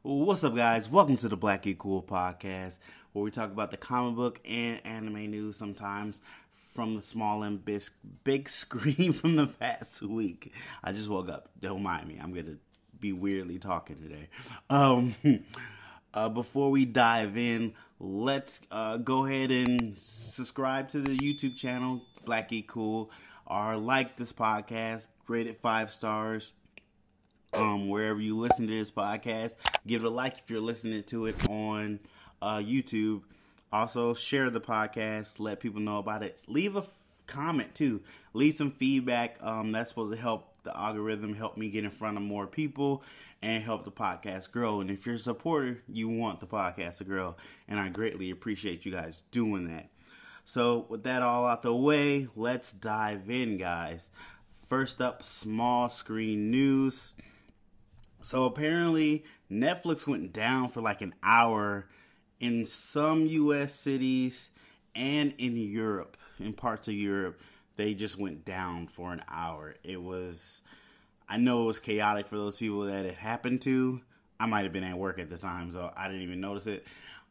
What's up, guys? Welcome to the Black Geek Cool podcast, where we talk about the comic book and anime news sometimes from the small and big screen from the past week. I just woke up. Don't mind me. I'm going to be weirdly talking today. Before we dive in, let's go ahead and subscribe to the YouTube channel, Black Geek Cool, or like this podcast, rate it 5 stars. Wherever you listen to this podcast, give it a like if you're listening to it on YouTube. Also, share the podcast, let people know about it. Leave a comment too. Leave some feedback. That's supposed to help the algorithm, help me get in front of more people, and help the podcast grow. And if you're a supporter, you want the podcast to grow, and I greatly appreciate you guys doing that. So, with that all out the way, let's dive in, guys. First up, small screen news. So apparently Netflix went down for like an hour in some US cities and in Europe, in parts of Europe. They just went down for an hour. I know it was chaotic for those people that it happened to. I might have been at work at the time, so I didn't even notice it.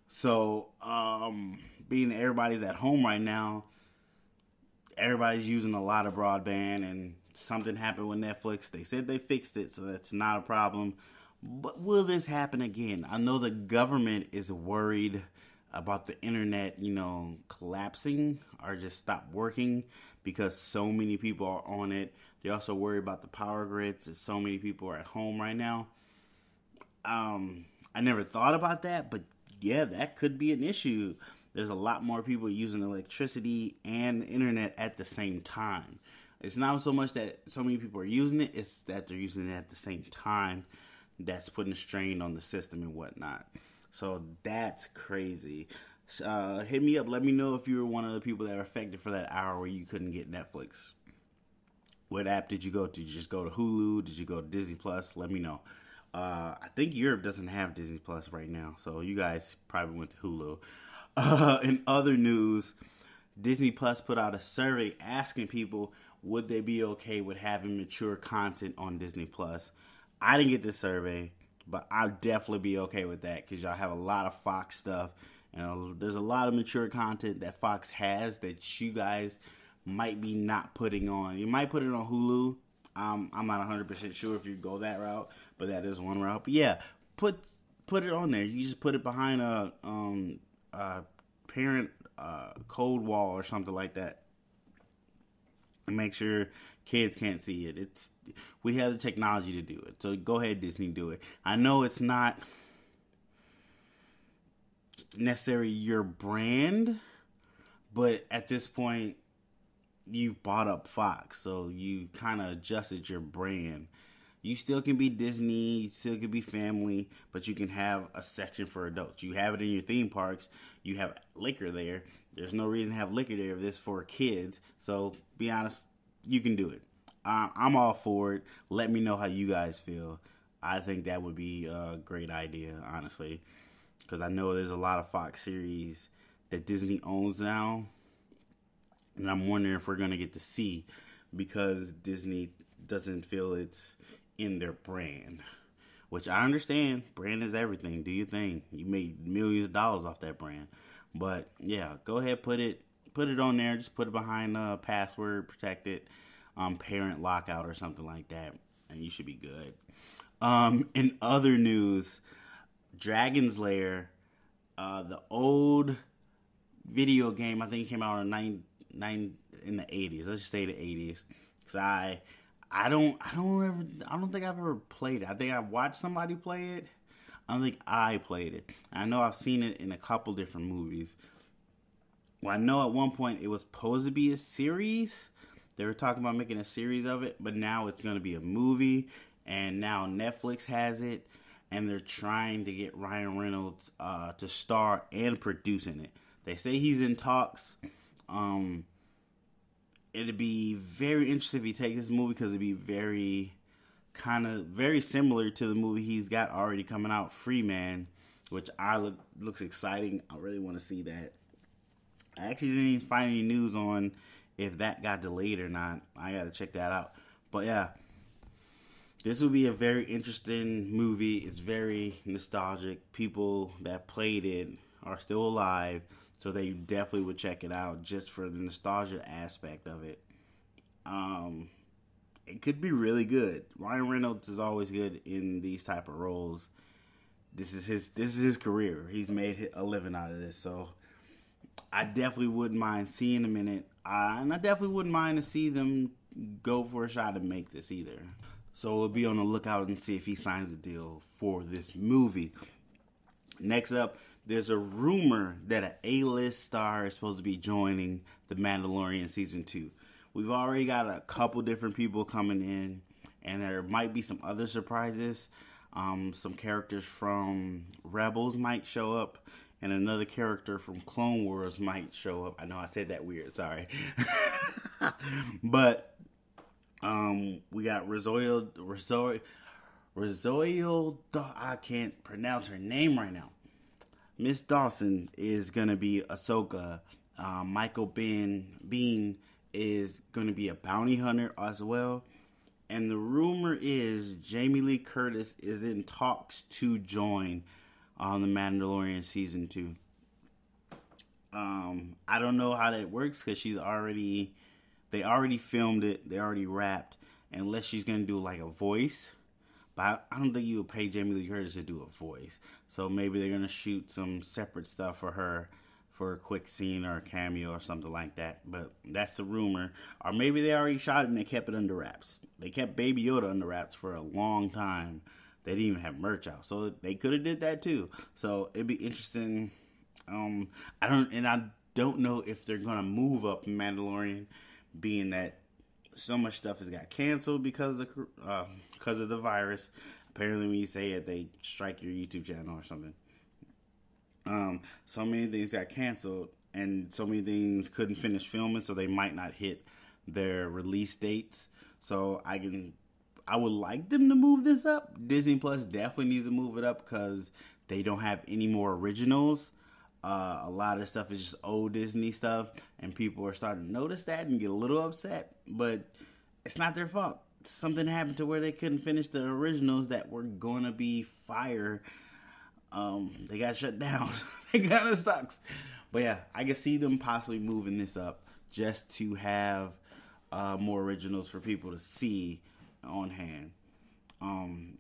So, being everybody's at home right now, everybody's using a lot of broadband, and something happened with Netflix. They said they fixed it, so that's not a problem. But will this happen again? I know the government is worried about the internet, collapsing or just stop working because so many people are on it. They're also worried about the power grids, as so many people are at home right now. I never thought about that, but yeah, that could be an issue. There's a lot more people using electricity and the internet at the same time. It's not so much that so many people are using it, it's that they're using it at the same time. That's putting a strain on the system and whatnot. So that's crazy. Hit me up. Let me know if you were one of the people that were affected for that hour where you couldn't get Netflix. What app did you go to? Did you just go to Hulu? Did you go to Disney Plus? Let me know. I think Europe doesn't have Disney Plus right now, so you guys probably went to Hulu. In other news, Disney Plus put out a survey asking people would they be okay with having mature content on Disney Plus. I didn't get this survey, but I'd definitely be okay with that because y'all have a lot of Fox stuff. There's a lot of mature content that Fox has that you guys might be not putting on. You might put it on Hulu. I'm not 100% sure if you go that route, but that is one route. But yeah, put it on there. You just put it behind a parent code wall or something like that, and make sure kids can't see it. We have the technology to do it, so go ahead, Disney, do it. I know it's not necessarily your brand, but at this point you've bought up Fox, so you kind of adjusted your brand. You still can be Disney, you still can be family, but you can have a section for adults. You have it in your theme parks. You have liquor there. There's no reason to have liquor there if this is for kids. So, be honest, you can do it. I'm all for it. Let me know how you guys feel. I think that would be a great idea, honestly, because I know there's a lot of Fox series that Disney owns now, and I'm wondering if we're going to get to see because Disney doesn't feel it's in their brand, which I understand. Brand is everything. Do your thing. You made millions of dollars off that brand. But yeah, go ahead, put it on there. Just put it behind a password, protect it, parent lockout or something like that, and you should be good. In other news, Dragon's Lair, the old video game, I think it came out in in the 80s. Let's just say the 80s. Cause I don't think I've ever played it. I think I watched somebody play it. I don't think I played it. I know I've seen it in a couple different movies. Well, I know at one point it was supposed to be a series. They were talking about making a series of it, but now it's going to be a movie, and now Netflix has it, and they're trying to get Ryan Reynolds to star and produce in it. They say he's in talks. It'd be very interesting if he takes this movie because it'd be very similar to the movie he's got already coming out, Free Man, which looks exciting. I really want to see that. I actually didn't even find any news on if that got delayed or not. I got to check that out. But yeah, This will be a very interesting movie. It's very nostalgic. People that played it are still alive, so they definitely would check it out just for the nostalgia aspect of it. It could be really good. Ryan Reynolds is always good in these type of roles. This is his career. He's made a living out of this, so I definitely wouldn't mind seeing him in it. And I definitely wouldn't mind to see them go for a shot and make this either. So we'll be on the lookout and see if he signs a deal for this movie. Next up, there's a rumor that an A-list star is supposed to be joining The Mandalorian Season 2. We've already got a couple different people coming in, and there might be some other surprises. Some characters from Rebels might show up, and another character from Clone Wars might show up. I know I said that weird, sorry. But we got Rosario, I can't pronounce her name right now. Miss Dawson is going to be Ahsoka. Michael Bean is going to be a bounty hunter as well. And the rumor is Jamie Lee Curtis is in talks to join on The Mandalorian Season 2. I don't know how that works because they already filmed it. They already wrapped. Unless she's going to do like a voice. But I don't think you would pay Jamie Lee Curtis to do a voice. So maybe they're going to shoot some separate stuff for her for a quick scene or a cameo or something like that. But that's the rumor. Or maybe they already shot it and they kept it under wraps. They kept Baby Yoda under wraps for a long time. They didn't even have merch out. So they could have did that too. So it'd be interesting. I don't know if they're going to move up Mandalorian, being that so much stuff has got canceled because of the virus. Apparently when you say it, they strike your YouTube channel or something. So many things got canceled, and so many things couldn't finish filming, so they might not hit their release dates. So I would like them to move this up. Disney Plus definitely needs to move it up because they don't have any more originals. A lot of stuff is just old Disney stuff, and people are starting to notice that and get a little upset, but it's not their fault. Something happened to where they couldn't finish the originals that were going to be fire. They got shut down. It kind of sucks. But yeah, I can see them possibly moving this up just to have more originals for people to see on hand. And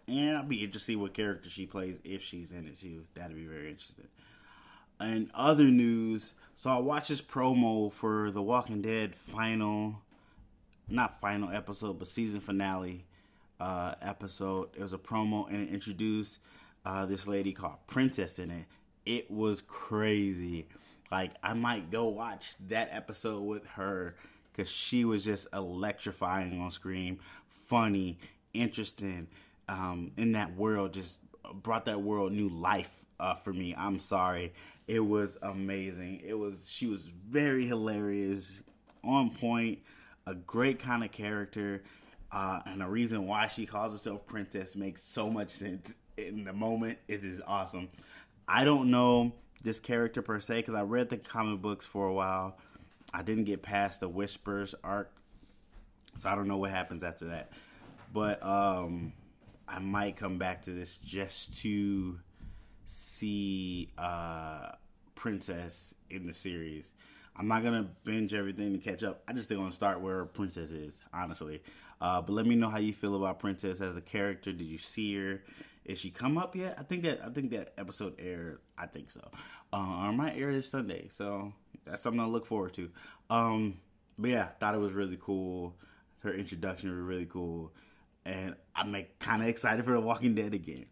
I'll be interested to see what character she plays if she's in it too. That'd be very interesting. And other news, so I watched this promo for The Walking Dead not final episode, but season finale episode. It was a promo and it introduced this lady called Princess in it. It was crazy. Like, I might go watch that episode with her because she was just electrifying on screen, funny, interesting, in that world, just brought that world new life for me. I'm sorry. It was amazing. She was very hilarious, on point, a great kind of character, and the reason why she calls herself Princess makes so much sense in the moment. It is awesome. I don't know this character per se because I read the comic books for a while. I didn't get past the Whispers arc, so I don't know what happens after that. But I might come back to this just to see Princess in the series. I'm not going to binge everything to catch up. I just think I'm going to start where Princess is, honestly. But let me know how you feel about Princess as a character. Did you see her? Is she come up yet? I think that episode aired. I think so. Or it might air this Sunday. So that's something to look forward to. But yeah, thought it was really cool. Her introduction was really cool. And I'm kind of excited for The Walking Dead again.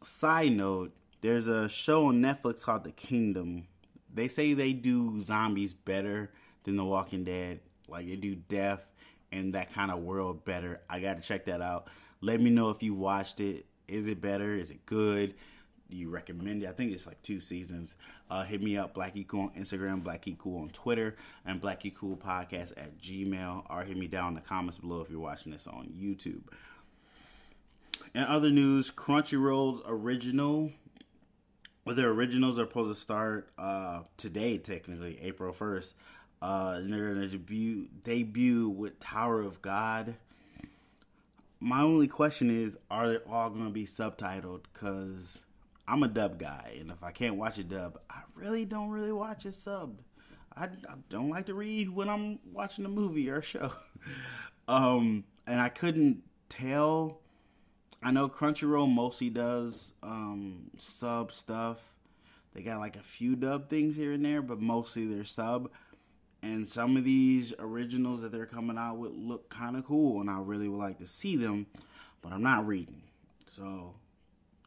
Side note, there's a show on Netflix called The Kingdom. They say they do zombies better than The Walking Dead. Like, they do death and that kind of world better. I got to check that out. Let me know if you watched it. Is it better? Is it good? Do you recommend it? I think it's like 2 seasons. Hit me up, BLACKGEEKCOOL on Instagram, BLACKGEEKCOOL on Twitter, and BLACKGEEKCOOLpodcast at Gmail. Or hit me down in the comments below if you're watching this on YouTube. In other news, Crunchyroll's their originals are supposed to start today, technically, April 1st. And they're going to debut with Tower of God. My only question is, are they all going to be subtitled? Because I'm a dub guy, and if I can't watch a dub, I really don't watch it subbed. I don't like to read when I'm watching a movie or a show. And I couldn't tell. I know Crunchyroll mostly does sub stuff. They got like a few dub things here and there, but mostly they're sub. And some of these originals that they're coming out with look kind of cool, and I really would like to see them, but I'm not reading. So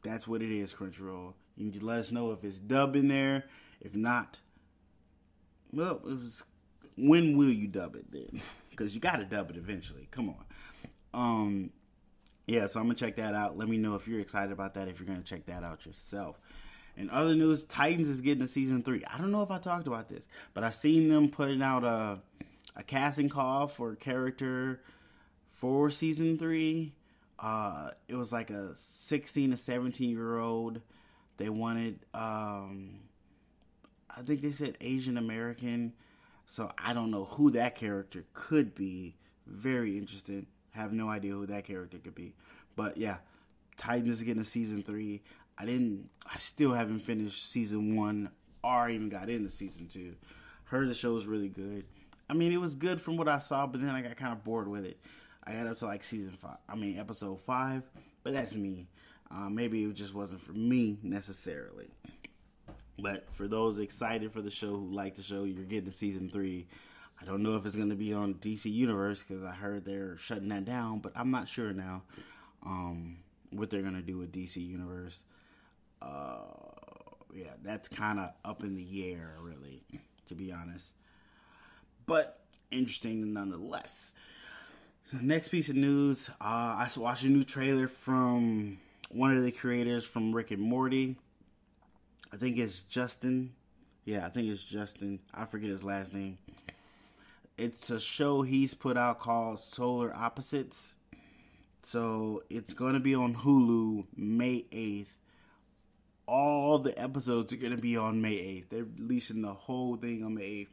that's what it is, Crunchyroll. You need to let us know if it's dub in there. If not, well, when will you dub it then? Because you got to dub it eventually. Come on. Yeah, so I'm going to check that out. Let me know if you're excited about that, if you're going to check that out yourself. In other news, Titans is getting a season 3. I don't know if I talked about this, but I seen them putting out a casting call for a character for season 3. It was like a 16 to 17-year-old. They wanted, I think they said Asian American. So I don't know who that character could be. Very interested. Have no idea who that character could be. But yeah, Titans is getting a season 3. I still haven't finished season 1 or even got into season 2. Heard the show was really good. I mean, it was good from what I saw, but then I got kind of bored with it. I got up to like episode 5, but that's me. Maybe it just wasn't for me necessarily. But for those excited for the show, who like the show, you're getting to season 3. I don't know if it's going to be on DC Universe because I heard they're shutting that down, but I'm not sure now what they're going to do with DC Universe. Yeah, that's kind of up in the air, really, to be honest. But interesting nonetheless. Next piece of news, I watched a new trailer from one of the creators from Rick and Morty. I think it's Justin. Yeah, I think it's Justin. I forget his last name. It's a show he's put out called Solar Opposites. So it's going to be on Hulu May 8th. All the episodes are going to be on May 8th. They're releasing the whole thing on May 8th.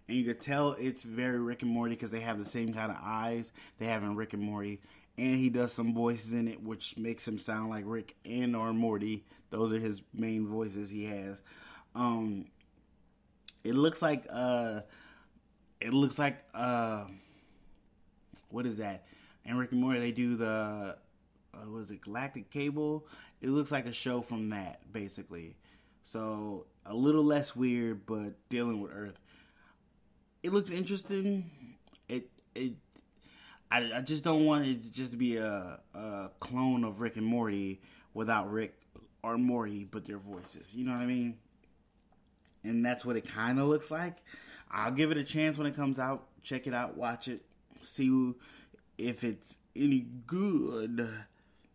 And you can tell it's very Rick and Morty because they have the same kind of eyes they have in Rick and Morty. And he does some voices in it, which makes him sound like Rick and or Morty. Those are his main voices he has. It looks like what is that? In Rick and Morty, they do the, was it Galactic Cable? It looks like a show from that, basically. So, a little less weird, but dealing with Earth. It looks interesting. I just don't want it just to be a clone of Rick and Morty without Rick or Morty, but their voices. You know what I mean? And that's what it kind of looks like. I'll give it a chance when it comes out. Check it out, watch it, see if it's any good.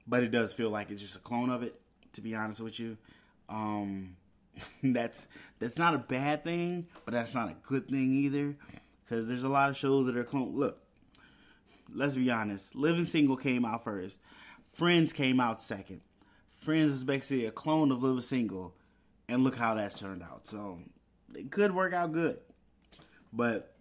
But it does feel like it's just a clone of it, to be honest with you. That's not a bad thing, but that's not a good thing either. Because there's a lot of shows that are clone. Look, let's be honest. Living Single came out first. Friends came out second. Friends is basically a clone of Living Single. And look how that turned out. So, it could work out good. But,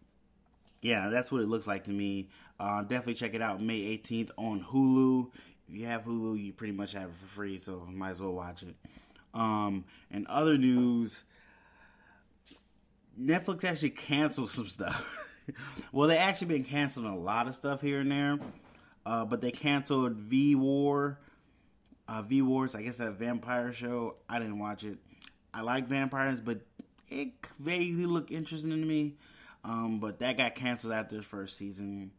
yeah, that's what it looks like to me. Definitely check it out May 18th on Hulu. If you have Hulu, you pretty much have it for free, so might as well watch it. And other news, Netflix actually canceled some stuff. Well, they actually been canceling a lot of stuff here and there. But they canceled V-Wars, I guess that vampire show. I didn't watch it. I like vampires, but it vaguely looked interesting to me. But that got canceled after the first season.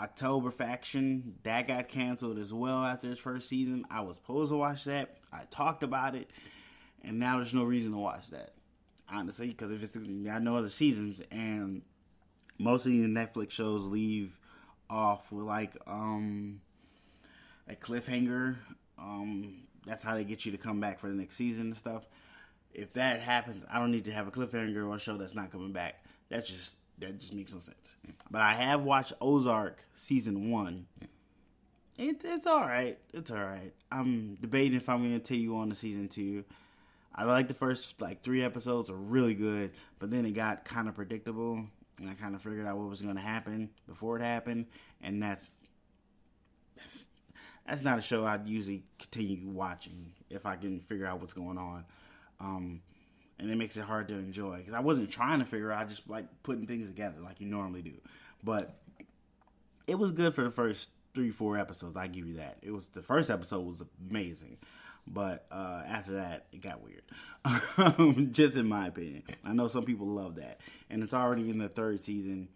October Faction, that got canceled as well after its first season. I was supposed to watch that. I talked about it. And now there's no reason to watch that. Honestly, because if it's got no other seasons. And most of these Netflix shows leave off with like a cliffhanger. That's how they get you to come back for the next season and stuff. If that happens, I don't need to have a cliffhanger on a show that's not coming back. That just makes no sense. But I have watched Ozark season 1. It's alright. It's alright. I'm debating if I'm going to take you on to season 2. I like the first 3 episodes are really good, but then it got kind of predictable, and I kind of figured out what was going to happen before it happened, and that's that's not a show I'd usually continue watching if I can figure out what's going on. And it makes it hard to enjoy. Because I wasn't trying to figure out, I just like putting things together like you normally do. But it was good for the first 3-4 episodes. I give you that. The first episode was amazing. But after that, it got weird. Just in my opinion. I know some people love that. And it's already in the 3rd season.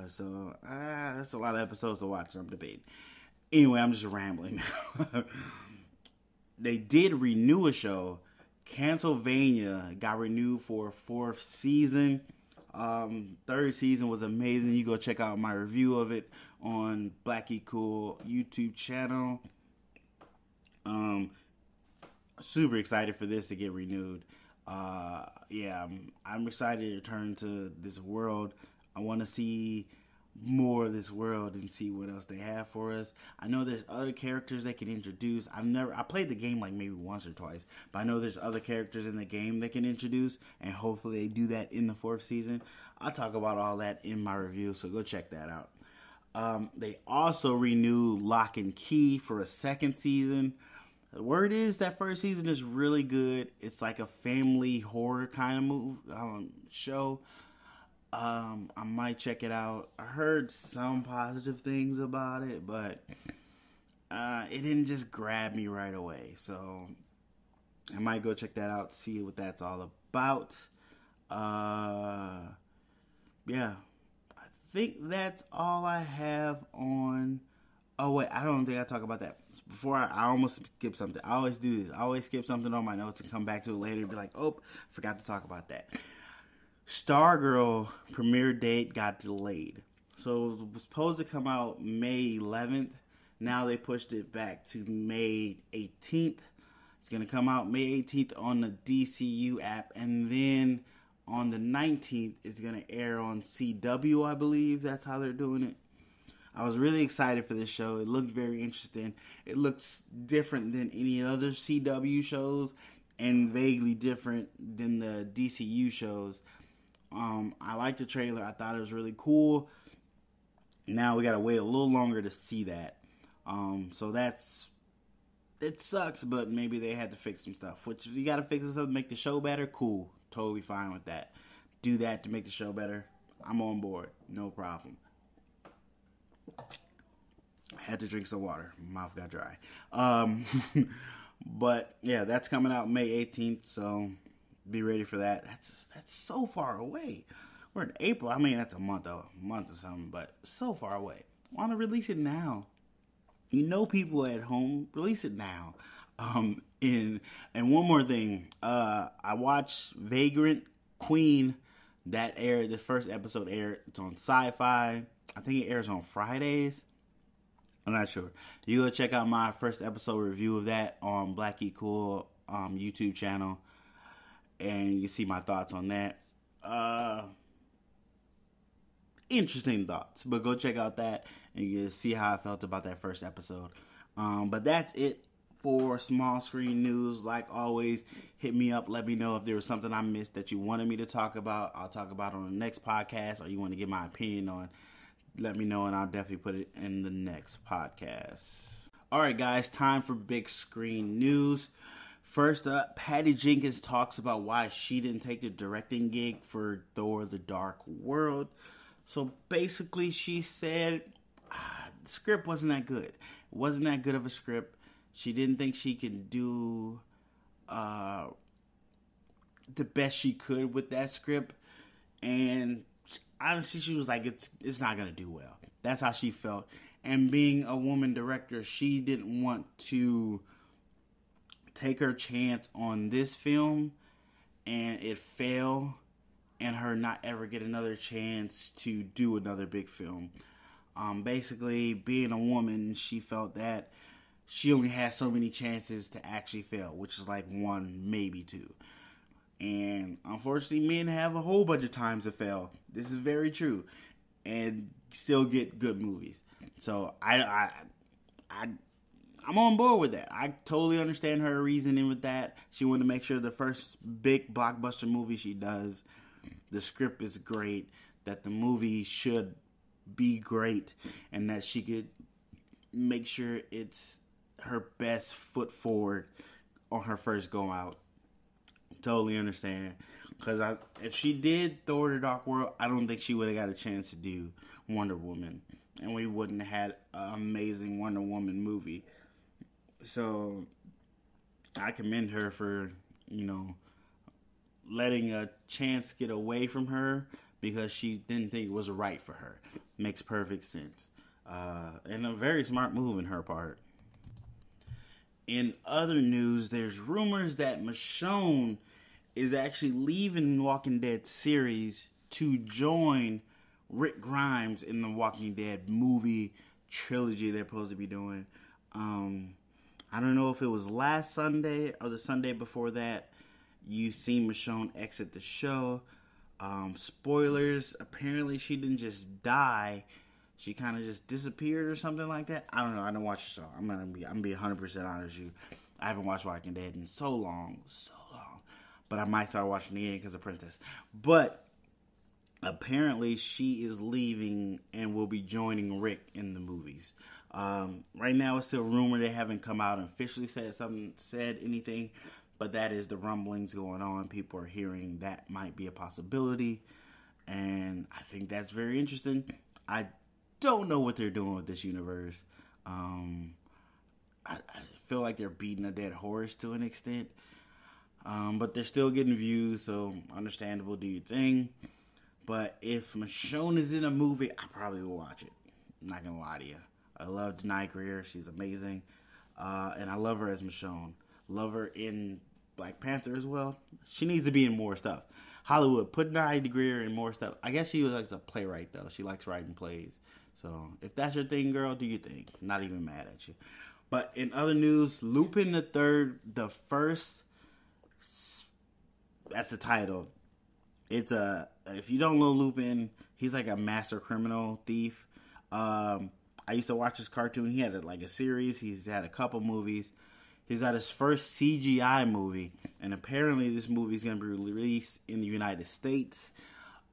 So that's a lot of episodes to watch. I'm debating. Anyway, I'm just rambling. They did renew a show. Castevania got renewed for a 4th season. 3rd season was amazing. You go check out my review of it on BLACKGEEKCOOL YouTube channel. Super excited for this to get renewed. Yeah, I'm excited to return to this world. I want to see more of this world and see what else they have for us. I know there's other characters they can introduce. I played the game like maybe once or twice, but I know there's other characters in the game they can introduce, and hopefully they do that in the 4th season. I'll talk about all that in my review, so go check that out. They also renewed Locke Key for a 2nd season. The word is that 1st season is really good. It's like a family horror kind of show. I might check it out. I heard some positive things about it, but it didn't just grab me right away. So I might go check that out, see what that's all about. Yeah, I think that's all I have on. Oh wait, I don't think I talk about that. Before I almost skip something. I always do this. I always skip something on my notes and come back to it later and be like, oh, forgot to talk about that. Stargirl premiere date got delayed. So it was supposed to come out May 11th. Now they pushed it back to May 18th. It's going to come out May 18th on the DCU app. And then on the 19th, it's going to air on CW, I believe. That's how they're doing it. I was really excited for this show. It looked very interesting. It looks different than any other CW shows and vaguely different than the DCU shows. I liked the trailer. I thought it was really cool. Now we gotta wait a little longer to see that. So it sucks, but maybe they had to fix some stuff. Which you gotta fix stuff to make the show better. Cool, totally fine with that. Do that to make the show better. I'm on board. No problem. I had to drink some water. My mouth got dry. But yeah, that's coming out May 18th. So be ready for that. That's so far away. We're in April. I mean, that's a month or something, but so far away. Want to release it now? You know, people at home, release it now. And one more thing. I watched Vagrant Queen. That aired. The first episode aired. It's on Sci-Fi. I think it airs on Fridays. I'm not sure. You go check out my first episode review of that on BLACKGEEKCOOL YouTube channel. And you can see my thoughts on that. Interesting thoughts. But go check out that and you can see how I felt about that first episode. But that's it for small screen news. Like always, hit me up. Let me know if there was something I missed that you wanted me to talk about. I'll talk about it on the next podcast, or you want to get my opinion on. Let me know and I'll definitely put it in the next podcast. Alright guys, time for big screen news. First up, Patty Jenkins talks about why she didn't take the directing gig for Thor: The Dark World. So basically she said the script wasn't that good. It wasn't that good of a script. She didn't think she could do the best she could with that script. And honestly, she was like, it's not going to do well. That's how she felt. And being a woman director, she didn't want to take her chance on this film and it fail and her not ever get another chance to do another big film. Basically, being a woman, she felt that she only had so many chances to actually fail, which is like 1, maybe 2. And unfortunately, men have a whole bunch of times to fail. This is very true. And still get good movies. So I'm on board with that. I totally understand her reasoning with that. She wanted to make sure the first big blockbuster movie she does, the script is great, that the movie should be great, and that she could make sure it's her best foot forward on her first go out. Totally understand. Because if she did Thor: The Dark World, I don't think she would have got a chance to do Wonder Woman. And we wouldn't have had an amazing Wonder Woman movie. So, I commend her for, letting a chance get away from her because she didn't think it was right for her. Makes perfect sense. And a very smart move in her part. In other news, there's rumors that Michonne is actually leaving Walking Dead series to join Rick Grimes in the Walking Dead movie trilogy they're supposed to be doing. I don't know if it was last Sunday or the Sunday before that you seen Michonne exit the show. Spoilers, apparently she didn't just die. She kind of just disappeared or something like that. I don't know. I don't watch the show. I'm gonna be 100% honest with you. I haven't watched Walking Dead in so long. But I might start watching the end because of Princess. But apparently she is leaving and will be joining Rick in the movies. Right now it's still rumor. They haven't come out and officially said anything. But that is the rumblings going on. People are hearing that might be a possibility. And I think that's very interesting. I don't know what they're doing with this universe. I feel like they're beating a dead horse to an extent. But they're still getting views, so understandable, do your thing. But if Michonne is in a movie, I probably will watch it. I'm not going to lie to you. I love Denai Greer. She's amazing. And I love her as Michonne. Love her in Black Panther as well. She needs to be in more stuff. Hollywood, put Denai Greer in more stuff. I guess she likes a playwright, though. She likes writing plays. So if that's your thing, girl, do your thing. Not even mad at you. But in other news, Lupin the Third, the first... That's the title. It's if you don't know Lupin, he's like a master criminal thief. I used to watch his cartoon. He had a series. He's had a couple movies. He's got his first CGI movie, and apparently this movie is going to be released in the United States.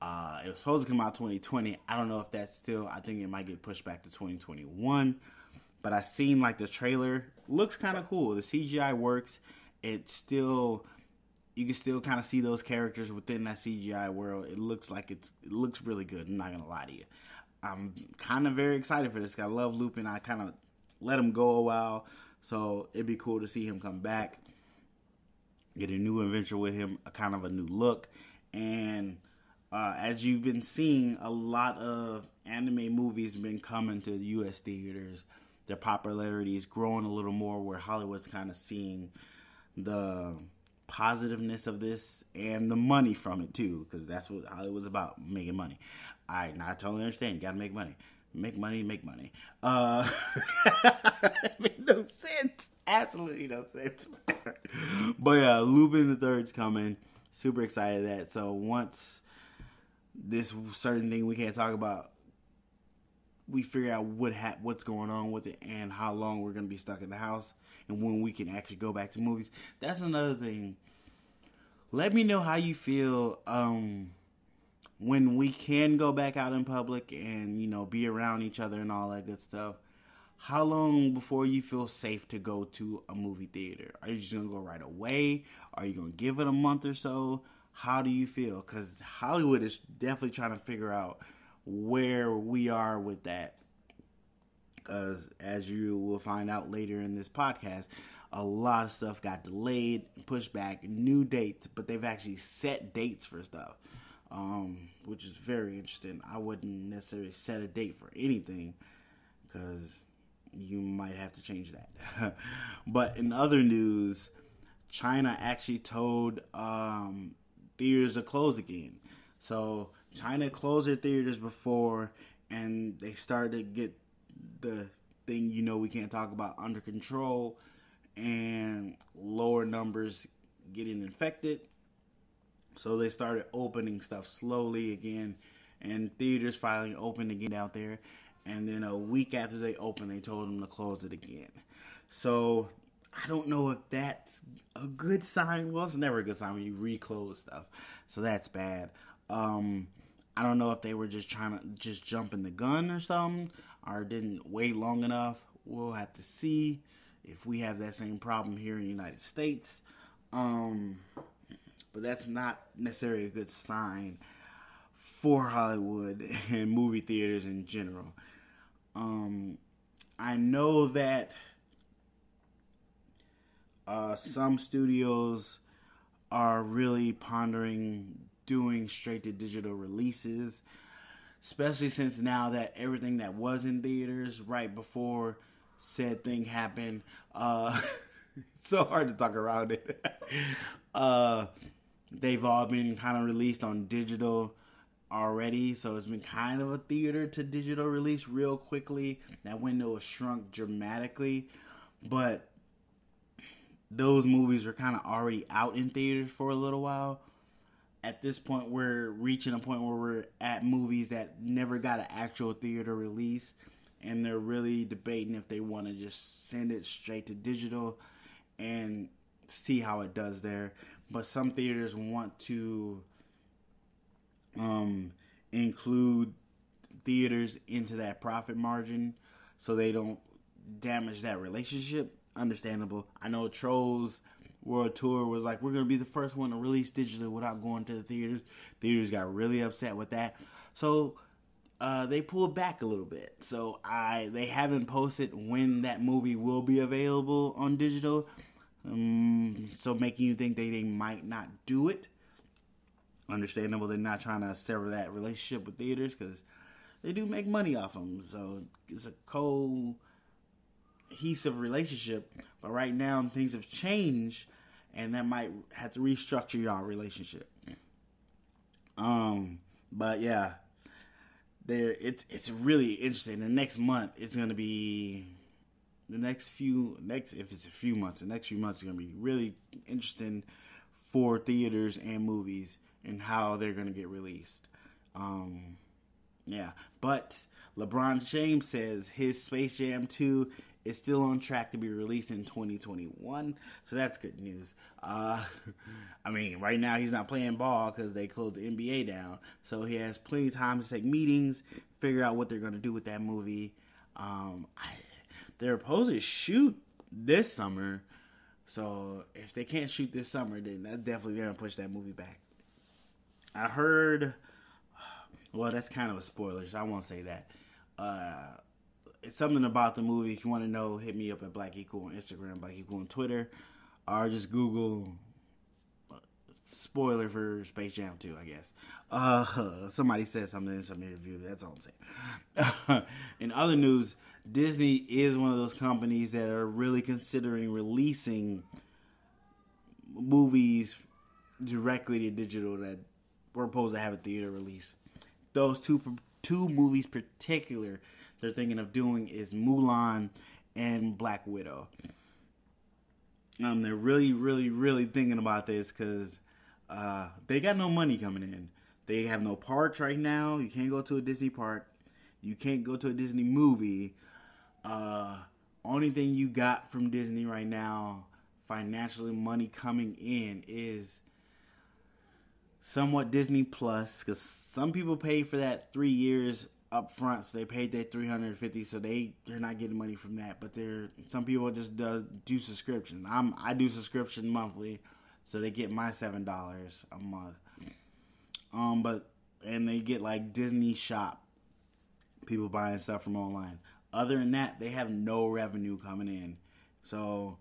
It was supposed to come out 2020. I don't know if that's still. I think it might get pushed back to 2021. But I seen the trailer. Looks kind of cool. The CGI works. It's still. You can still kind of see those characters within that CGI world. It looks really good. I'm not going to lie to you. I'm kind of very excited for this. I love Lupin. I kind of let him go a while. So it'd be cool to see him come back. Get a new adventure with him. A kind of a new look. And as you've been seeing, a lot of anime movies have been coming to the U.S. theaters. Their popularity is growing a little more where Hollywood's kind of seeing the positiveness of this and the money from it too, because that's what Hollywood's about, making money. I totally understand. You gotta make money. Make money. It made no sense. Absolutely no sense. But yeah, Lupin the Third's coming. Super excited that. So once this certain thing we can't talk about, we figure out what's going on with it and how long we're going to be stuck in the house and when we can actually go back to movies. That's another thing. Let me know how you feel when we can go back out in public and, be around each other and all that good stuff. How long before you feel safe to go to a movie theater? Are you just going to go right away? Are you going to give it a month or so? How do you feel? Because Hollywood is definitely trying to figure out where we are with that, because as you will find out later in this podcast, a lot of stuff got delayed, pushed back, new dates, but they've actually set dates for stuff, which is very interesting. I wouldn't necessarily set a date for anything because you might have to change that. But in other news, China actually told theaters to close again. So China closed their theaters before, and they started to get the thing we can't talk about under control, and lower numbers getting infected. So they started opening stuff slowly again, and theaters finally opened again out there. And then a week after they opened, they told them to close it again. So I don't know if that's a good sign. Well, it's never a good sign when you reclose stuff. So that's bad. I don't know if they were just trying to jump in the gun or something, or didn't wait long enough. We'll have to see. if we have that same problem here in the United States. But that's not necessarily a good sign for Hollywood and movie theaters in general. I know that some studios are really pondering doing straight to digital releases, especially since now that everything that was in theaters right before said thing happened, it's so hard to talk around it. They've all been kind of released on digital already, so it's been kind of a theater to digital release real quickly. That window has shrunk dramatically, but those movies are kind of already out in theaters for a little while. At this point, we're reaching a point where we're at movies that never got an actual theater release, and they're really debating if they want to just send it straight to digital and see how it does there. But some theaters want to include theaters into that profit margin so they don't damage that relationship. Understandable. I know Trolls World Tour was like, we're going to be the first one to release digitally without going to the theaters. Theaters got really upset with that. So they pulled back a little bit. So they haven't posted when that movie will be available on digital. So making you think they might not do it. Understandable. They're not trying to sever that relationship with theaters because they do make money off them. So it's a cohesive relationship. But right now things have changed, and that might have to restructure y'all relationship. But yeah, it's really interesting. The next month it's gonna be the next few months are gonna be really interesting for theaters and movies and how they're gonna get released. Yeah, but LeBron James says his Space Jam 2 is still on track to be released in 2021, so that's good news. I mean, right now he's not playing ball because they closed the NBA down, so he has plenty of time to take meetings, figure out what they're going to do with that movie. They're supposed to shoot this summer, so if they can't shoot this summer, then that's definitely going to push that movie back. I heard, well, that's kind of a spoiler, so I won't say that. It's something about the movie. If you want to know, hit me up at BLACKGEEKCOOL on Instagram, BLACKGEEKCOOL on Twitter, or just Google spoiler for Space Jam 2, I guess. Somebody said something in some interview. That's all I'm saying. In other news, Disney is one of those companies that are really considering releasing movies directly to digital that were supposed to have a theater release. Those two movies particular they're thinking of doing is Mulan and Black Widow. They're really, really, really thinking about this because they got no money coming in. They have no parks right now. You can't go to a Disney park. You can't go to a Disney movie. Only thing you got from Disney right now, financially, money coming in is somewhat Disney Plus, because some people pay for that 3 years up front, so they paid that $350, so they're not getting money from that. But some people just do subscription. I do subscription monthly, so they get my $7 a month. And they get like Disney Shop, people buying stuff from online. Other than that, they have no revenue coming in, so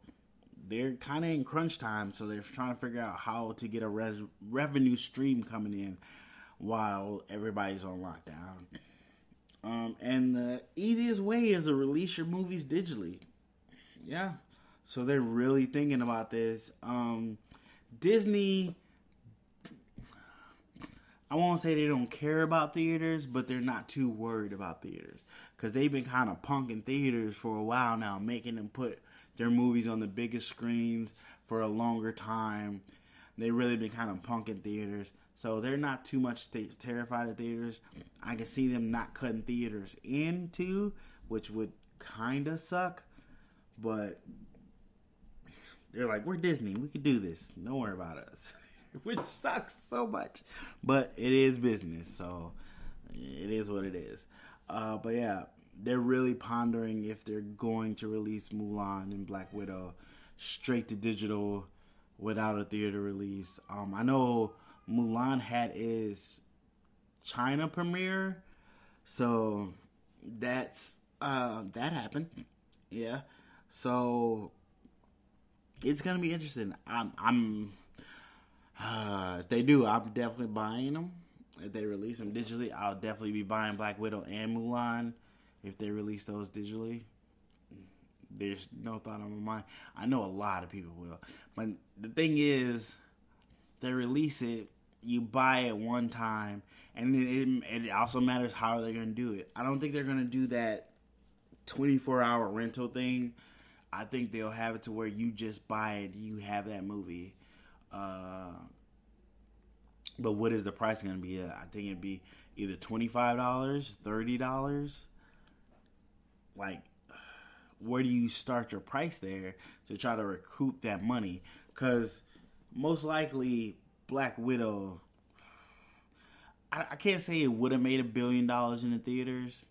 they're kind of in crunch time. So they're trying to figure out how to get a revenue stream coming in while everybody's on lockdown. And the easiest way is to release your movies digitally. Yeah. So they're really thinking about this. Disney, I won't say they don't care about theaters, but they're not too worried about theaters. Because they've been kind of punking theaters for a while now, making them put their movies on the biggest screens for a longer time. They really been kind of punking theaters. So they're not too much terrified of theaters. I can see them not cutting theaters in too, which would kind of suck. But they're like, we're Disney. We could do this. Don't worry about us. Which sucks so much. But it is business. So it is what it is. But yeah, they're really pondering if they're going to release Mulan and Black Widow straight to digital without a theater release. I know Mulan had its China premiere, so that happened. Yeah, so it's gonna be interesting. If they do, I'm definitely buying them. If they release them digitally, I'll definitely be buying Black Widow and Mulan if they release those digitally. There's no thought on my mind. I know a lot of people will. But the thing is, they release it, you buy it one time, and it also matters how they're going to do it. I don't think they're going to do that 24-hour rental thing. I think they'll have it to where you just buy it, you have that movie. But what is the price going to be? I think it'd be either $25, $30. Like, where do you start your price there to try to recoup that money? Because most likely Black Widow, I can't say it would have made $1 billion in the theaters.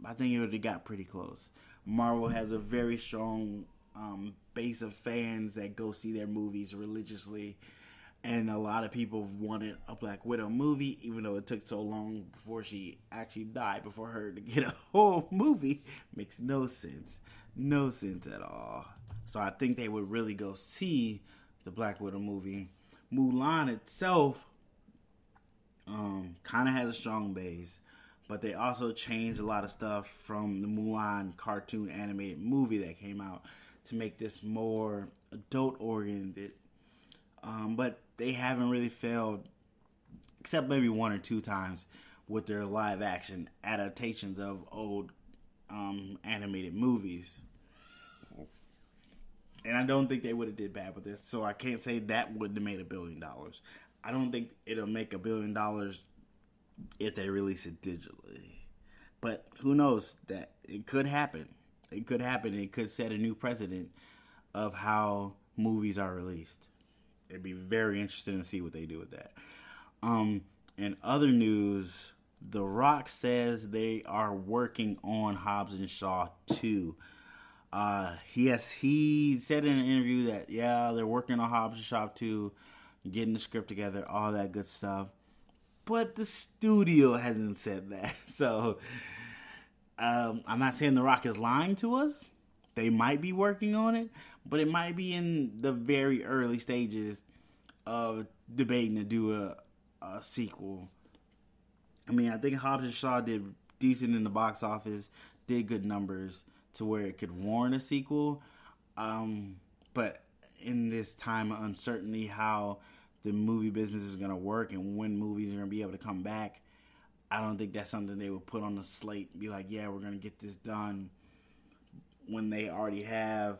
I think it would have got pretty close. Marvel has a very strong base of fans that go see their movies religiously. And a lot of people wanted a Black Widow movie, even though it took so long before she actually died, before her to get a whole movie. Makes no sense. No sense at all. So I think they would really go see the Black Widow movie. Mulan itself kind of has a strong base, but they also changed a lot of stuff from the Mulan cartoon animated movie that came out to make this more adult-oriented. But they haven't really failed, except maybe one or two times, with their live-action adaptations of old animated movies. And I don't think they would have did bad with this, so I can't say that wouldn't have made $1 billion. I don't think it'll make $1 billion if they release it digitally. But who knows? That it could happen. It could happen. It could set a new precedent of how movies are released. It'd be very interesting to see what they do with that. In other news, The Rock says they are working on Hobbs and Shaw 2. He said in an interview that, they're working on Hobbs and Shaw 2, getting the script together, all that good stuff. But the studio hasn't said that. So, I'm not saying The Rock is lying to us. They might be working on it, but it might be in the very early stages of debating to do a sequel. I mean, I think Hobbs and Shaw did decent in the box office, did good numbers to where it could warrant a sequel. But in this time of uncertainty, how the movie business is going to work and when movies are going to be able to come back, I don't think that's something they would put on the slate and be like, we're going to get this done when they already have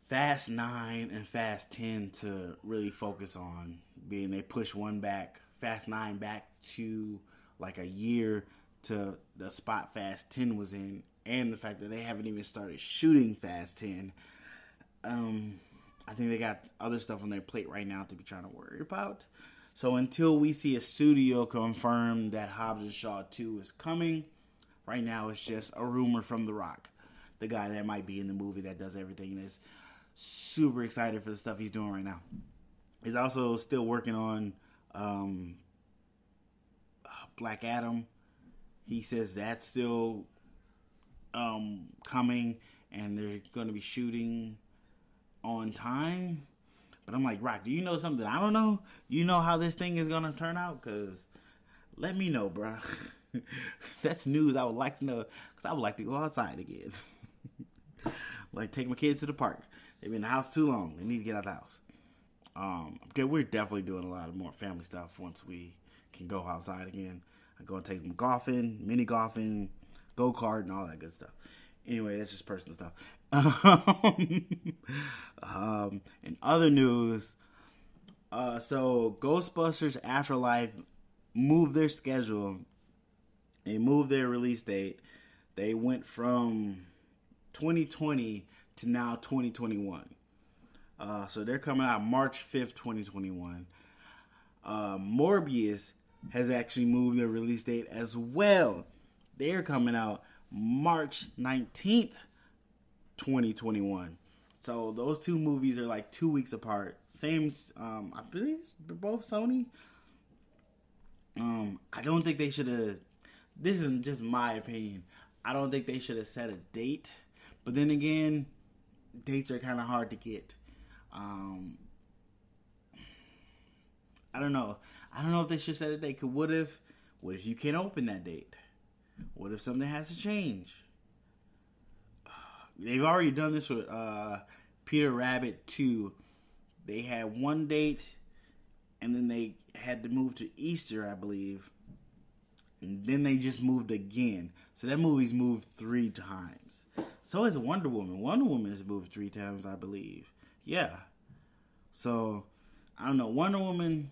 Fast 9 and Fast 10 to really focus on. Being they push one back, Fast 9 back to like a year to the spot Fast 10 was in, and the fact that they haven't even started shooting Fast 10. I think they got other stuff on their plate right now to be trying to worry about. So until we see a studio confirm that Hobbs and Shaw 2 is coming, right now it's just a rumor from The Rock, the guy that might be in the movie that does everything and is super excited for the stuff he's doing right now. He's also still working on Black Adam. He says that's still coming and they're going to be shooting on time. But I'm like, Rock, do you know something I don't know? You know how this thing is going to turn out? Because let me know, bro. That's news I would like to know, because I would like to go outside again. Like, take my kids to the park. They've been in the house too long. They need to get out of the house. Okay, we're definitely doing a lot of more family stuff once we can go outside again. I'm going to take them golfing, mini golfing, go-kart, and all that good stuff. Anyway, that's just personal stuff. In other news, so Ghostbusters Afterlife moved their schedule. They moved their release date. They went from 2020 to now 2021. So they're coming out March 5th, 2021. Morbius has actually moved their release date as well. They're coming out March 19th, 2021. So those two movies are like 2 weeks apart. Same, I believe they're both Sony. I don't think they should have, this is just my opinion, I don't think they should have set a date. But then again, dates are kind of hard to get. I don't know. I don't know if they should set a date. Cause what if you can't open that date? What if something has to change? They've already done this with Peter Rabbit 2. They had one date, and then they had to move to Easter, I believe. And then they just moved again. So that movie's moved 3 times. So is Wonder Woman. Wonder Woman has moved 3 times, I believe. Yeah. So, I don't know. Wonder Woman,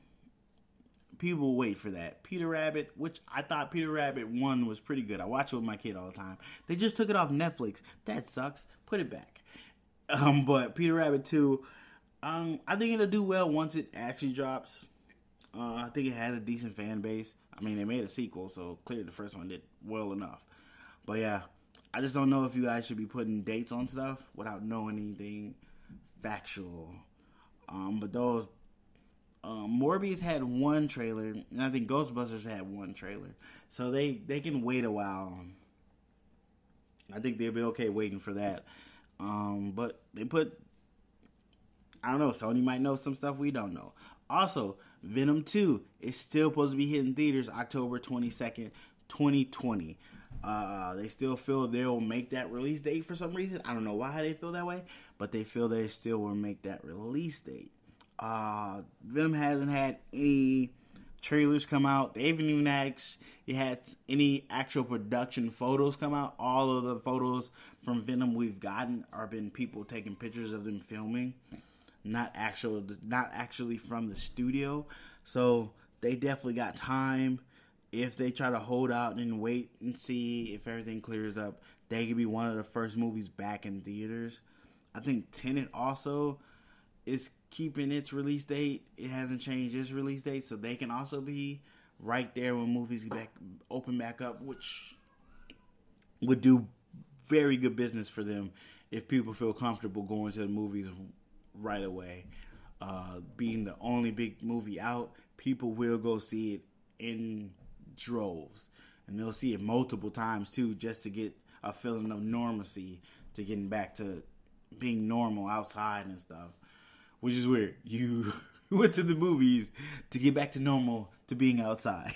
people wait for that. Peter Rabbit, which I thought Peter Rabbit 1 was pretty good. I watch it with my kid all the time. They just took it off Netflix. That sucks. Put it back. But Peter Rabbit 2, I think it'll do well once it actually drops. I think it has a decent fan base. I mean, they made a sequel, so clearly the first one did well enough. But yeah, I just don't know if you guys should be putting dates on stuff without knowing anything factual. But those, Morbius had one trailer, and I think Ghostbusters had one trailer. So they can wait a while. I think they'll be okay waiting for that. But they put, I don't know, Sony might know some stuff we don't know. Also, Venom 2 is still supposed to be hitting theaters October 22nd, 2020. They still feel they'll make that release date for some reason. I don't know why they feel that way, but they feel they still will make that release date. Venom hasn't had any trailers come out. They haven't even had any actual production photos come out. All of the photos from Venom we've gotten are been people taking pictures of them filming. Not actually from the studio. So they definitely got time. If they try to hold out and wait and see if everything clears up, they could be one of the first movies back in theaters. I think Tenet also is keeping its release date. It hasn't changed its release date, so they can also be right there when movies open back up, which would do very good business for them if people feel comfortable going to the movies right away. Being the only big movie out, people will go see it in droves, and they'll see it multiple times too, just to get a feeling of normalcy, to getting back to being normal outside and stuff, which is weird. You went to the movies to get back to normal, to being outside.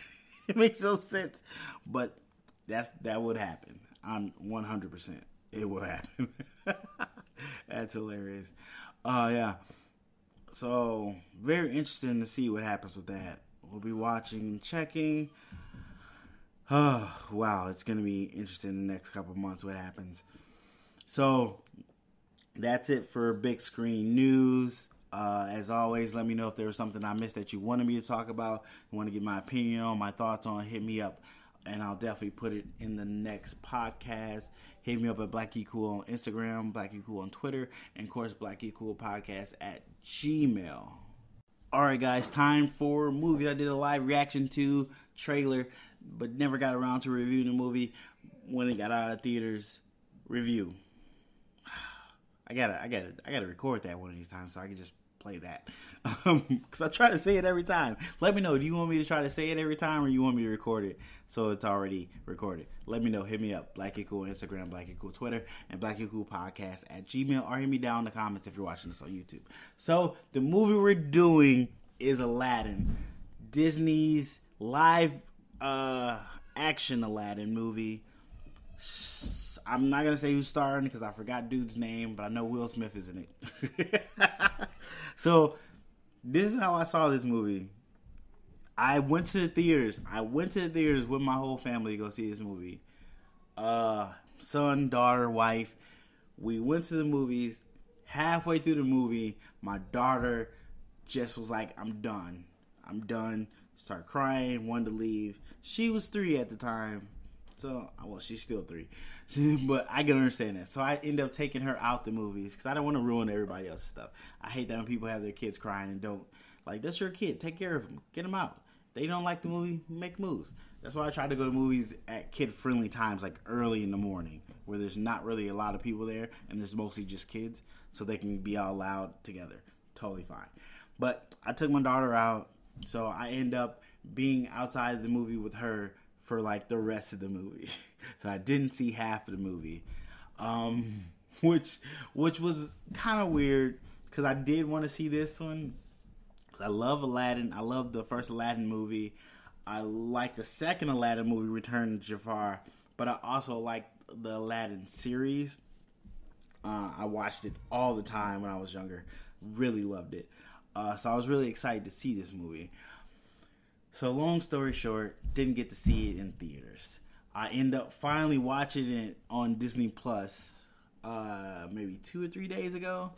It makes no sense, but that would happen. I'm 100%. It will happen. That's hilarious. Yeah. So, very interesting to see what happens with that. We'll be watching and checking. Oh, wow. It's going to be interesting in the next couple of months what happens. So, that's it for big screen news. As always, let me know if there was something I missed that you wanted me to talk about. You want to get my opinion on, my thoughts on, hit me up. And I'll definitely put it in the next podcast. Hit me up at BlackGeekCool on Instagram, BlackGeekCool on Twitter, and of course, BlackGeekCool Podcast at Gmail. Alright guys, time for movies I did a live reaction to, trailer, but never got around to reviewing the movie when it got out of theaters. Review. I gotta record that one of these times so I can just play that. Because I try to say it every time. Let me know, do you want me to try to say it every time, or you want me to record it so it's already recorded? Let me know. Hit me up. BlackGeekCool Instagram, BlackGeekCool Twitter, and BlackGeekCool Podcast at Gmail, or hit me down in the comments if you're watching this on YouTube. So, the movie we're doing is Aladdin. Disney's live action Aladdin movie. I'm not going to say who's starring because I forgot dude's name, but I know Will Smith is in it. So, this is how I saw this movie. I went to the theaters. With my whole family to go see this movie. Son, daughter, wife. We went to the movies. Halfway through the movie, my daughter just was like, I'm done. Started crying, wanted to leave. She was 3 at the time. So, well, she's still 3. But I can understand that. So I end up taking her out the movies because I don't want to ruin everybody else's stuff. I hate that when people have their kids crying and don't. Like, that's your kid. Take care of them. Get them out. They don't like the movie, make moves. That's why I try to go to movies at kid-friendly times, like early in the morning, where there's not really a lot of people there, and there's mostly just kids, so they can be all loud together. Totally fine. But I took my daughter out, so I end up being outside of the movie with her for like the rest of the movie. So I didn't see half of the movie, which was kind of weird, because I did want to see this one. I love Aladdin. I love the first Aladdin movie. I like the second Aladdin movie, Return to Jafar, but I also like the Aladdin series. I watched it all the time when I was younger. Really loved it. So I was really excited to see this movie. So long story short, didn't get to see it in theaters. I end up finally watching it on Disney Plus maybe 2 or 3 days ago.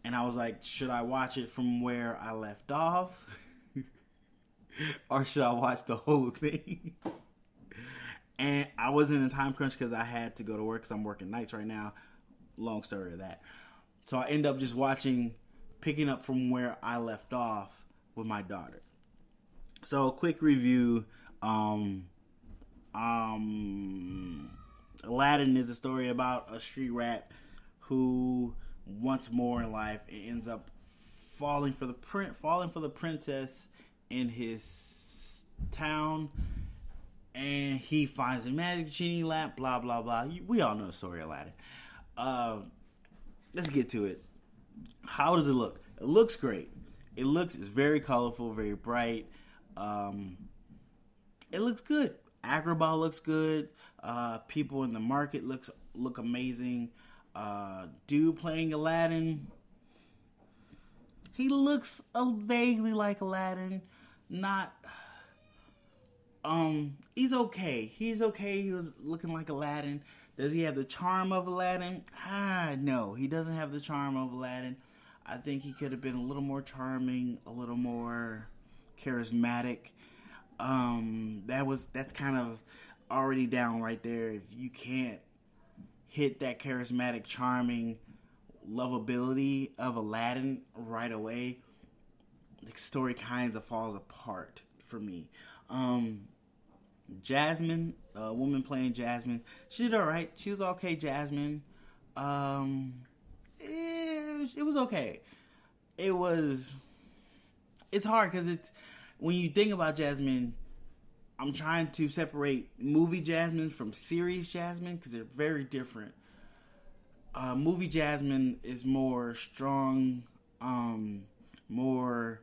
And I was like, should I watch it from where I left off? Or should I watch the whole thing? And I was in a time crunch because I had to go to work because I'm working nights right now. Long story of that. So I end up just picking up from where I left off with my daughter. So quick review. Aladdin is a story about a street rat who once more in life ends up falling for the princess in his town, and he finds a magic genie lamp, blah blah blah. We all know the story of Aladdin. Let's get to it. How does it look? It looks great. It's very colorful, very bright. It looks good. Agrabah looks good. People in the market look amazing. Dude playing Aladdin, he looks vaguely like Aladdin. Not, he's okay. He's okay. He was looking like Aladdin. Does he have the charm of Aladdin? No, he doesn't have the charm of Aladdin. I think he could have been a little more charming, a little more charismatic. That's kind of already down right there. If you can't hit that charismatic, charming lovability of Aladdin right away, the story kind of falls apart for me. Jasmine, a woman playing Jasmine, she did alright. She was okay, Jasmine. It was okay. It's hard because when you think about Jasmine, I'm trying to separate movie Jasmine from series Jasmine because they're very different. Movie Jasmine is more strong, more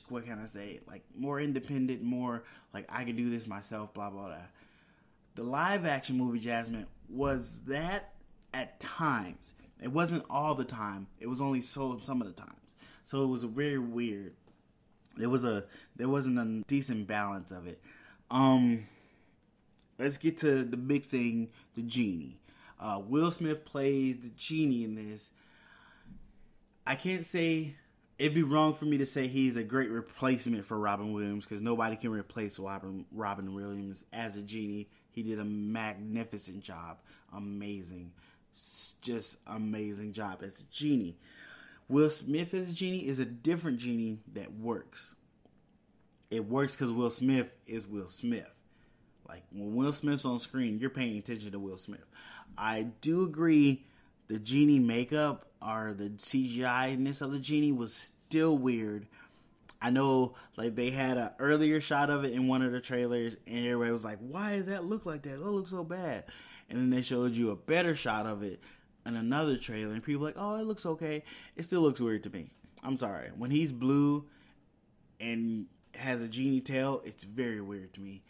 what can I say? Like more independent, more like I can do this myself, blah blah blah. The live action movie Jasmine was that at times. It wasn't all the time. It was only some of the times. So it was very weird. There wasn't a decent balance of it. Let's get to the big thing, the genie. Will Smith plays the genie in this. I can't say, it'd be wrong for me to say he's a great replacement for Robin Williams because nobody can replace Robin Williams as a genie. He did a magnificent job. Amazing. Just amazing job as a genie. Will Smith as a genie is a different genie that works. It works because Will Smith is Will Smith. Like, when Will Smith's on screen, you're paying attention to Will Smith. I do agree the genie makeup or the CGI-ness of the genie was still weird. I know, like, they had an earlier shot of it in one of the trailers, and everybody was like, why does that look like that? That looks so bad. And then they showed you a better shot of it in another trailer, and people were like, oh, it looks okay. It still looks weird to me. I'm sorry. When he's blue and has a genie tail, it's very weird to me.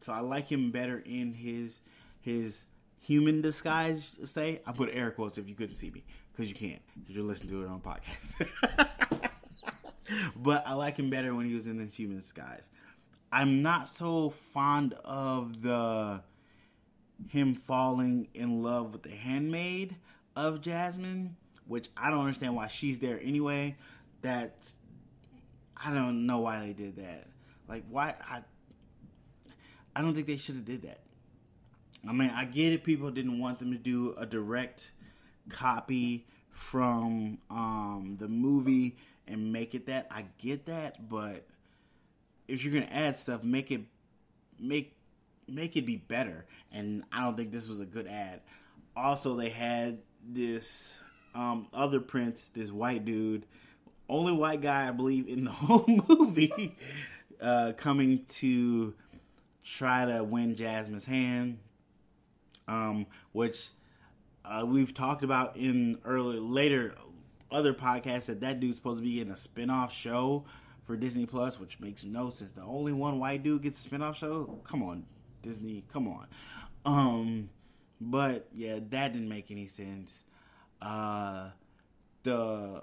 So I like him better in his human disguise, say. I put air quotes if you couldn't see me, because you can't, because you're listening to it on podcast. But I like him better when he was in his human disguise. I'm not so fond of him falling in love with the handmaid of Jasmine, which I don't understand why she's there anyway. I don't know why they did that. Like, why? I don't think they should have did that. I mean, I get it. People didn't want them to do a direct copy from the movie and make it that. I get that, but if you're gonna add stuff, make it be better. And I don't think this was a good ad. Also, they had this other prince, this white dude, only white guy I believe in the whole movie, coming to try to win Jasmine's hand, which we've talked about in later other podcasts that dude's supposed to be in a spin-off show for Disney Plus, which makes no sense. The only one white dude gets a spin-off show? Come on, Disney, come on. But yeah, that didn't make any sense. I don't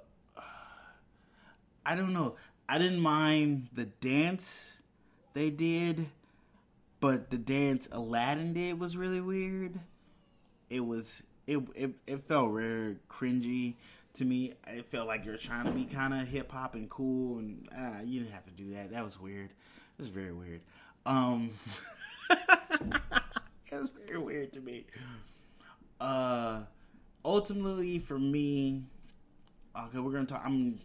know. I didn't mind the dance they did, but the dance Aladdin did was really weird. It felt very cringy to me. It felt like you were trying to be kind of hip hop and cool, and you didn't have to do that. That was weird. It was very weird. It was very weird to me. Ultimately, for me, okay, we're gonna talk. I'm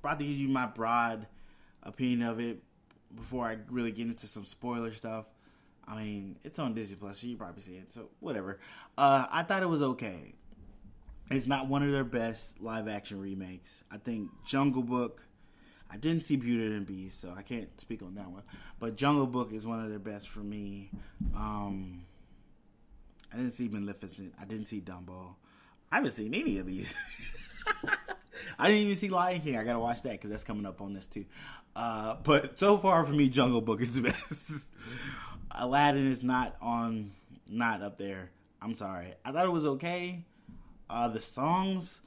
about to give you my broad opinion of it before I really get into some spoiler stuff. I mean, it's on Disney Plus, so you probably see it. So whatever. I thought it was okay. It's not one of their best live action remakes. I think Jungle Book. I didn't see Beauty and the Beast, so I can't speak on that one. But Jungle Book is one of their best for me. I didn't see Maleficent. I didn't see Dumbo. I haven't seen any of these. I didn't even see Lion King. I gotta watch that because that's coming up on this too. But so far for me, Jungle Book is the best. Aladdin is not up there. I'm sorry. I thought it was okay. The songs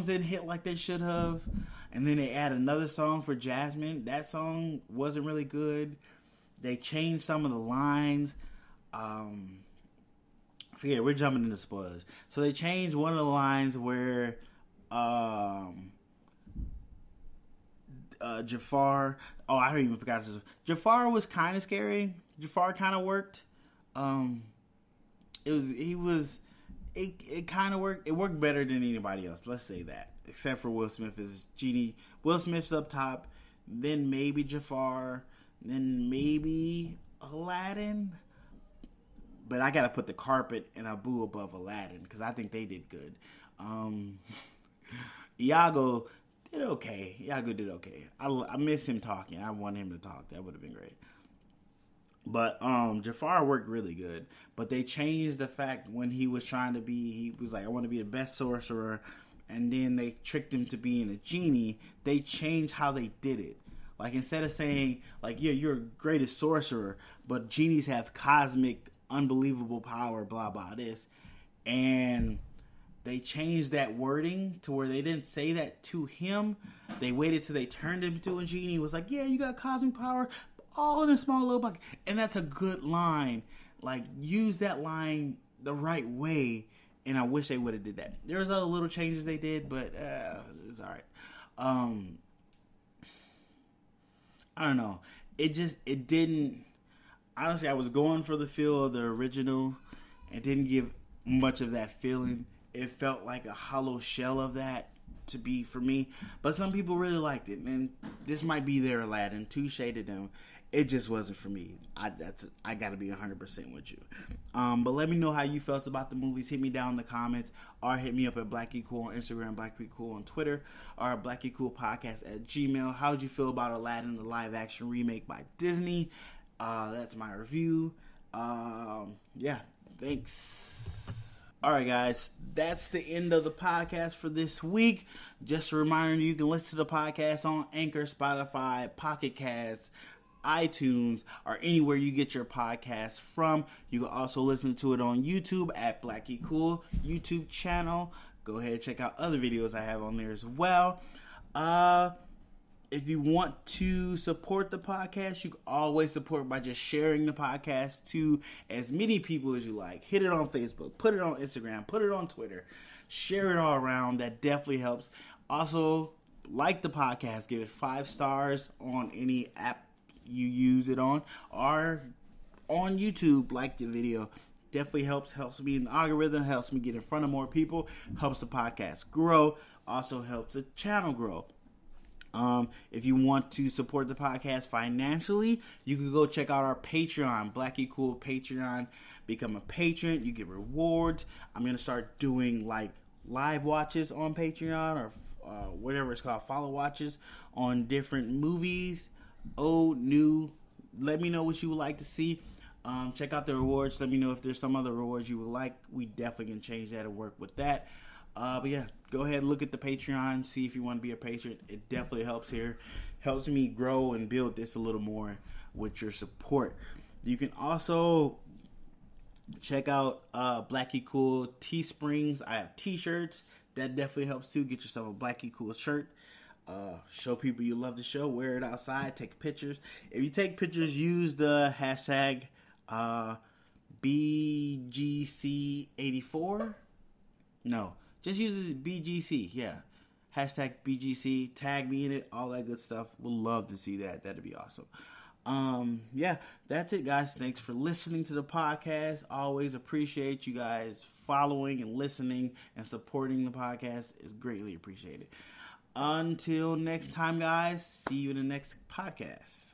didn't hit like they should have. And then they add another song for Jasmine. That song wasn't really good. They changed some of the lines. Forget, we're jumping into spoilers. So they changed one of the lines where Jafar. Oh, I even forgot this. Jafar was kind of scary. Jafar kind of worked. It kind of worked. It worked better than anybody else. Let's say that, except for Will Smith as Genie. Will Smith's up top, then maybe Jafar, then maybe Aladdin. But I gotta put the carpet and Abu above Aladdin because I think they did good. Iago did okay. Iago did okay. I miss him talking. I want him to talk. That would have been great. But Jafar worked really good. But they changed the fact when he was trying to be, he was like, I want to be the best sorcerer. And then they tricked him to being a genie. They changed how they did it. Like instead of saying, like, yeah, you're a greatest sorcerer, but genies have cosmic, unbelievable power, blah, blah, this. And they changed that wording to where they didn't say that to him. They waited till they turned him into a genie. He was like, yeah, you got cosmic power, all in a small little bucket. And that's a good line. Like, use that line the right way. And I wish they would have did that. There was other little changes they did, but it's all right. I don't know. It didn't. Honestly, I was going for the feel of the original. It didn't give much of that feeling. It felt like a hollow shell of that to be for me. But some people really liked it. And this might be their Aladdin. Touche to them. It just wasn't for me. I got to be 100% with you. But let me know how you felt about the movies. Hit me down in the comments. Or hit me up at BlackGeekCool on Instagram, BlackGeekCool on Twitter. Or BlackGeekCoolPodcast@gmail. How did you feel about Aladdin, the live-action remake by Disney? That's my review. Yeah, thanks. Alright guys, that's the end of the podcast for this week. Just a reminder, you can listen to the podcast on Anchor, Spotify, Pocket Casts, iTunes, or anywhere you get your podcast from. You can also listen to it on YouTube at BlackGeekCool YouTube channel. Go ahead and check out other videos I have on there as well. If you want to support the podcast, you can always support by just sharing the podcast to as many people as you like. Hit it on Facebook, put it on Instagram, put it on Twitter. Share it all around. That definitely helps. Also, like the podcast. Give it 5 stars on any app you use it on. Or on YouTube, like the video. definitely helps me in the algorithm, helps me get in front of more people, helps the podcast grow, also helps the channel grow. If you want to support the podcast financially, you can go check out our Patreon, BLACKGEEKCOOL Patreon. Become a patron, you get rewards. I'm going to start doing like live watches on Patreon, or whatever it's called, follow watches on different movies, old, new. Let me know what you would like to see. Check out the rewards. Let me know if there's some other rewards you would like. We definitely can change that and work with that. But yeah, go ahead and look at the Patreon. See if you want to be a patron. It definitely helps here. Helps me grow and build this a little more with your support. You can also check out BLACKGEEKCOOL Teesprings. I have t-shirts. That definitely helps too. Get yourself a BLACKGEEKCOOL shirt. Show people you love the show. Wear it outside. Take pictures. If you take pictures, use the hashtag BGC84. No, just use BGC. Yeah, hashtag BGC. Tag me in it. All that good stuff. We'll love to see that. That'd be awesome. Yeah, that's it, guys. Thanks for listening to the podcast. Always appreciate you guys following and listening and supporting the podcast. Is greatly appreciated. Until next time, guys. See you in the next podcast.